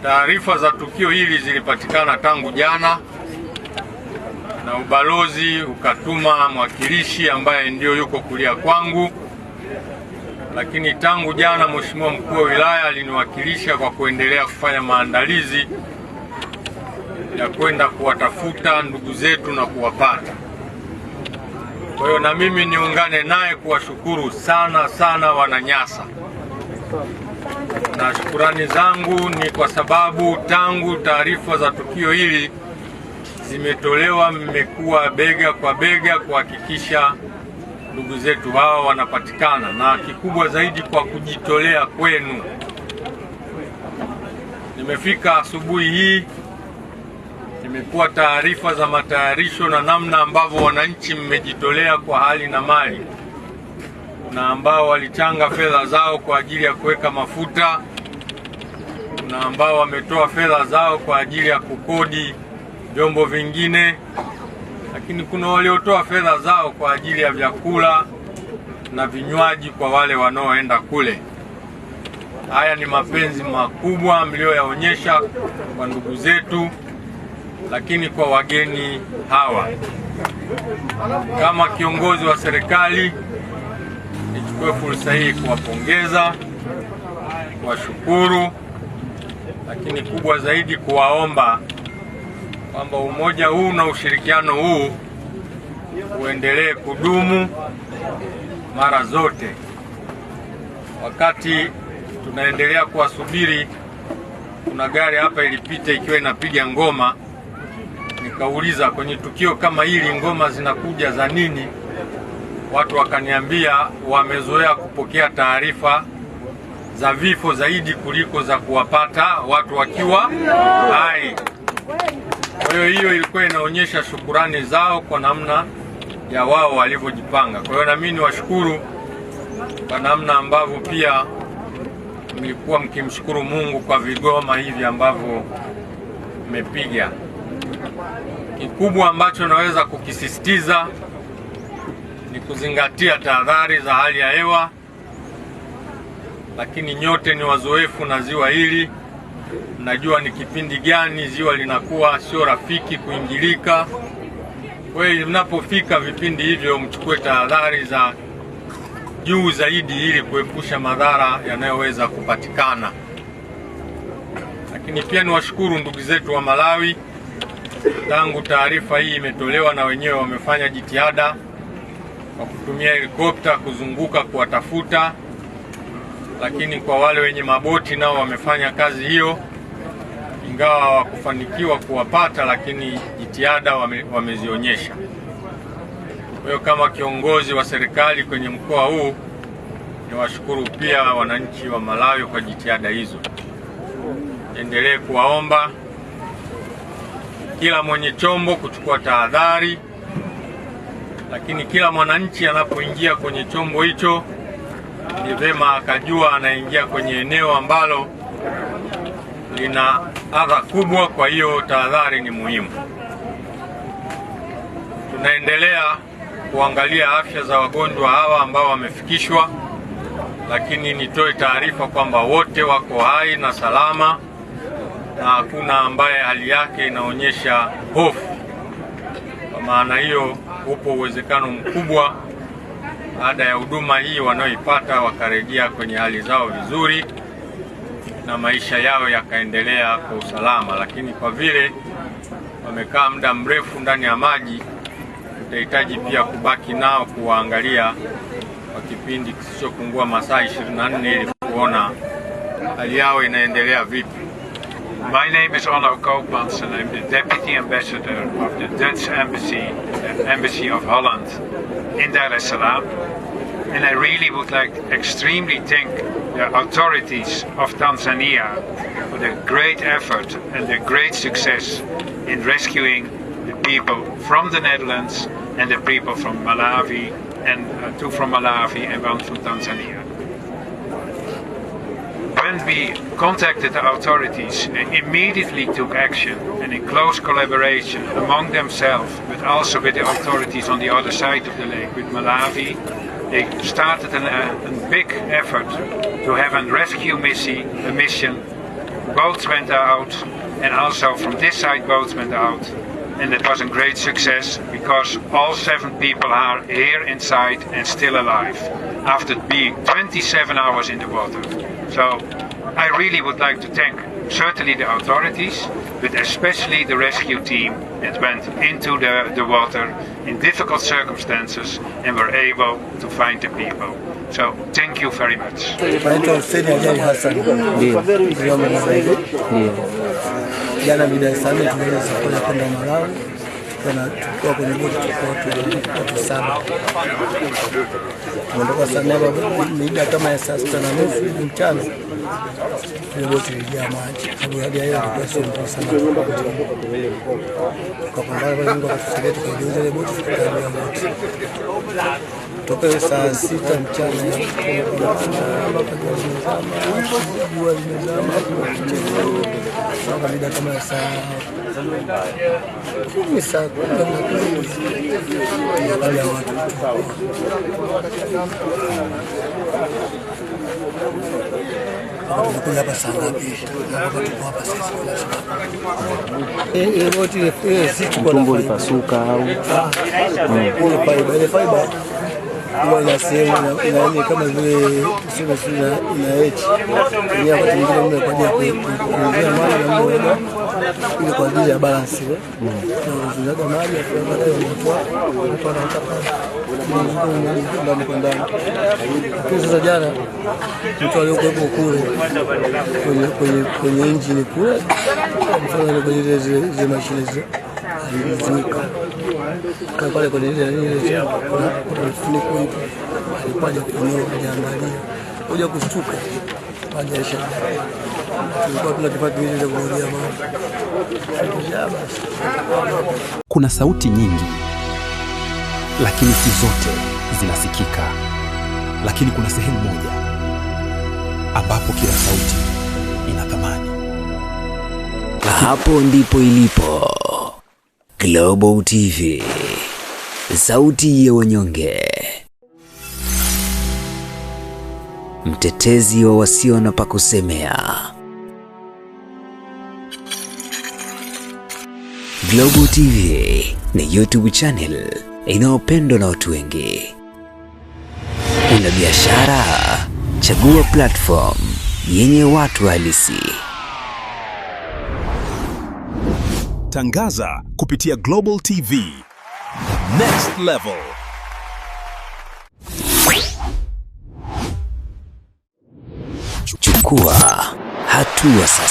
Taarifa za tukio hili zilipatikana tangu jana na ubalozi ukatuma mwakilishi ambaye ndio yuko kulia kwangu, lakini tangu jana Mheshimiwa Mkuu wa Wilaya aliniwakilisha kwa kuendelea kufanya maandalizi ya kwenda kuwatafuta ndugu zetu na kuwapata. Kwa hiyo na mimi niungane naye kuwashukuru sana sana Wananyasa, na shukurani zangu ni kwa sababu tangu taarifa za tukio hili zimetolewa, mmekuwa bega kwa bega kuhakikisha ndugu zetu hawa wanapatikana, na kikubwa zaidi kwa kujitolea kwenu. Nimefika asubuhi hii, nimekuwa taarifa za matayarisho na namna ambavyo wananchi mmejitolea kwa hali na mali. Kuna ambao walichanga fedha zao kwa ajili ya kuweka mafuta, kuna ambao wametoa fedha zao kwa ajili ya kukodi vyombo vingine, lakini kuna waliotoa fedha zao kwa ajili ya vyakula na vinywaji kwa wale wanaoenda kule. Haya ni mapenzi makubwa mlioyaonyesha kwa ndugu zetu, lakini kwa wageni hawa. Kama kiongozi wa serikali, nichukue fursa hii kuwapongeza, kuwashukuru, lakini kubwa zaidi kuwaomba kwamba umoja huu na ushirikiano huu uendelee kudumu mara zote. Wakati tunaendelea kuwasubiri, kuna gari hapa ilipita ikiwa inapiga ngoma. Nikauliza, kwenye tukio kama hili ngoma zinakuja za nini? Watu wakaniambia wamezoea kupokea taarifa za vifo zaidi kuliko za kuwapata watu wakiwa hai. Kwa hiyo ilikuwa inaonyesha shukurani zao kwa namna ya wao walivyojipanga. Kwa hiyo na mimi niwashukuru kwa namna ambavyo pia mlikuwa mkimshukuru Mungu kwa vigoma hivi ambavyo mmepiga. Kikubwa ambacho naweza kukisisitiza ni kuzingatia tahadhari za hali ya hewa, lakini nyote ni wazoefu na ziwa hili. Najua ni kipindi gani ziwa linakuwa sio rafiki kuingilika. Kwa hiyo mnapofika vipindi hivyo, mchukue tahadhari za juu zaidi ili kuepusha madhara yanayoweza kupatikana. Lakini pia niwashukuru ndugu zetu wa Malawi, tangu taarifa hii imetolewa na wenyewe wamefanya jitihada kwa kutumia helikopta kuzunguka kuwatafuta, lakini kwa wale wenye maboti nao wamefanya kazi hiyo, ingawa hawakufanikiwa kuwapata, lakini jitihada wamezionyesha. Kwa hiyo kama kiongozi wa serikali kwenye mkoa huu, niwashukuru pia wananchi wa Malawi kwa jitihada hizo. Endelee kuwaomba kila mwenye chombo kuchukua tahadhari, lakini kila mwananchi anapoingia kwenye chombo hicho ni vema akajua anaingia kwenye eneo ambalo lina adha kubwa. Kwa hiyo tahadhari ni muhimu. Tunaendelea kuangalia afya za wagonjwa hawa ambao wamefikishwa, lakini nitoe taarifa kwamba wote wako hai na salama na hakuna ambaye hali yake inaonyesha hofu. Kwa maana hiyo, upo uwezekano mkubwa baada ya huduma hii wanaoipata wakarejea kwenye hali zao vizuri na maisha yao yakaendelea kwa usalama. Lakini kwa vile wamekaa muda mrefu ndani ya maji, tutahitaji pia kubaki nao kuwaangalia kwa kipindi kisichopungua masaa 24 ili kuona hali yao inaendelea vipi. My name is Onno Koopmans and I'm the Deputy Ambassador of the Dutch Embassy, the Embassy of Holland in Dar es Salaam. And I really would like to extremely thank the authorities of Tanzania for the great effort and the great success in rescuing the people from the Netherlands and the people from Malawi, and two from Malawi and one from Tanzania. When we contacted the authorities, they immediately took action, and in close collaboration among themselves, but also with the authorities on the other side of the lake, with Malawi, they started a big effort to have a rescue mission boats went out, and also from this side boats went out. And it was a great success because all 7 people are here inside and still alive after being 27 hours in the water. So I really would like to thank certainly the authorities, but especially the rescue team that went into the water in difficult circumstances and were able to find the people. So thank you very much. Jana mida ya saa 4 tuliweza safari kwenda Malawi, tukiwa kwenye boti watu 7. Tumeondoka saa 4 mida kama ya saa 6:30 mchana. Ile boti ilijaa maji. Sababu hadi hiyo ilikuwa sio nzuri sana. Kwa pambana kwa Mungu atusaidie tukaijuza ile boti tukaijuza boti. Toka saa 6 mchana jua limezama mida kama ya saa 10 saa 10 wale watu kuna hapa saa ngapi? Tuko hapa sasa. Boti ile sisi tumbo lipasuka au ile fiber huwa ina sehemu na kama vile tuseme ina H. Ni hapo tingine mle kwa ajili ya kuongea maji na mmoja ili kwa ajili ya balance ile. Na unataka maji afu baadaye unatoa anaanza ndani kwa ndani. Sasa jana mtu aliyokuwepo kule kwenye engine kule mfano kwenye zile mashine zilizika kwa pale kwenye ile kuna funiko hivi alikuwa hajaangalia kuja kushtuka baada ya shida tulikuwa tunataka ile za kurudia mambo. Kuna sauti nyingi lakini si zote zinasikika, lakini kuna sehemu moja ambapo kila sauti ina thamani. Hapo ndipo ilipo Global TV, sauti ya wanyonge, mtetezi wa wasio na pa kusemea. Global TV ni YouTube channel inayopendwa na watu wengi. Una biashara? Chagua platform yenye watu halisi. Tangaza kupitia Global TV. Next level. Chukua hatua sasa.